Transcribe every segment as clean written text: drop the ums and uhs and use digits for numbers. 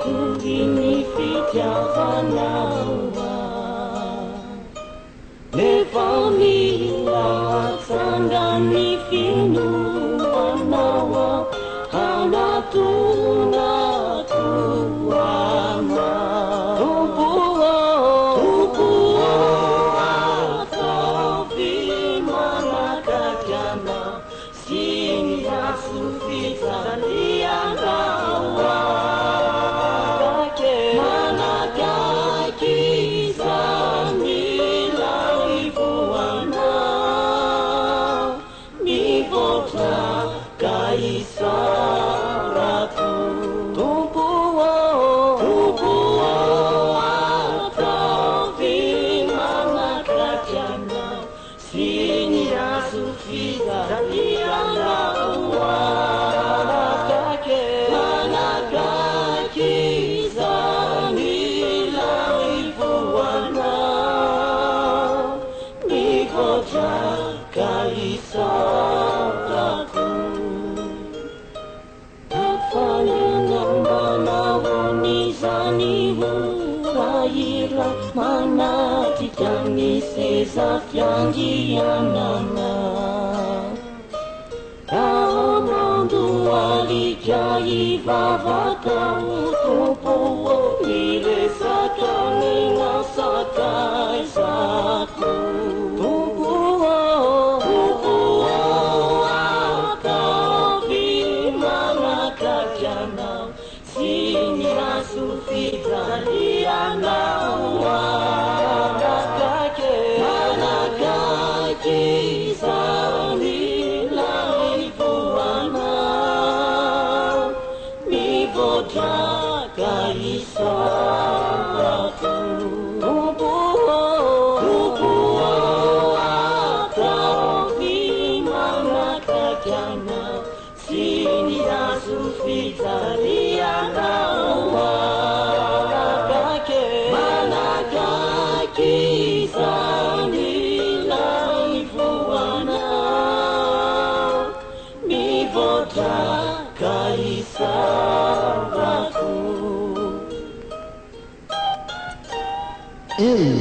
kunifichafanawa nefamila sandani finu wanawa hanatuna tuama tubuo asafi manakakana sini asufita liangawa mana titani sesat yang jianana Kamu duali jai vavata utupo Nile sakani nasakai satu Tupuo atavi mana kajana Sini asufi daliana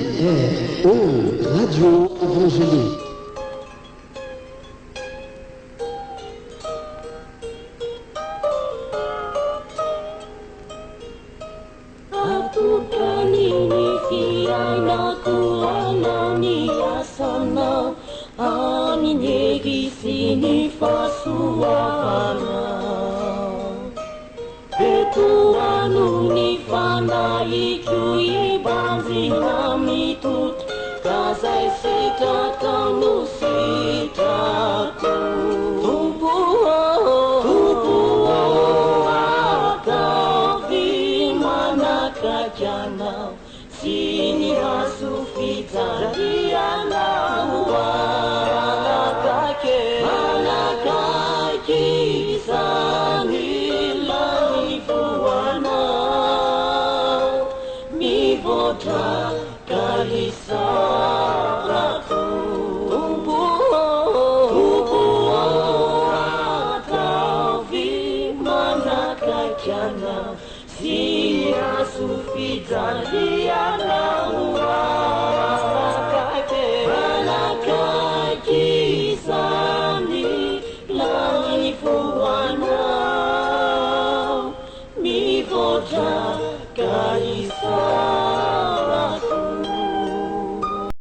RRO Radio Évangélique. Aku kanini fiaina kuana ni asana ani negi sini fasuana Betuanu ni fana ichui banzi nami tut Kasai sita kamu sitaku Tupuo atavi mana kajana Sini asufi tadiana Manakake sani Kalisaraku Tupuo atavi mana kajana Sini asufi daliana Manakaki sani laifuana Mi voda kaisa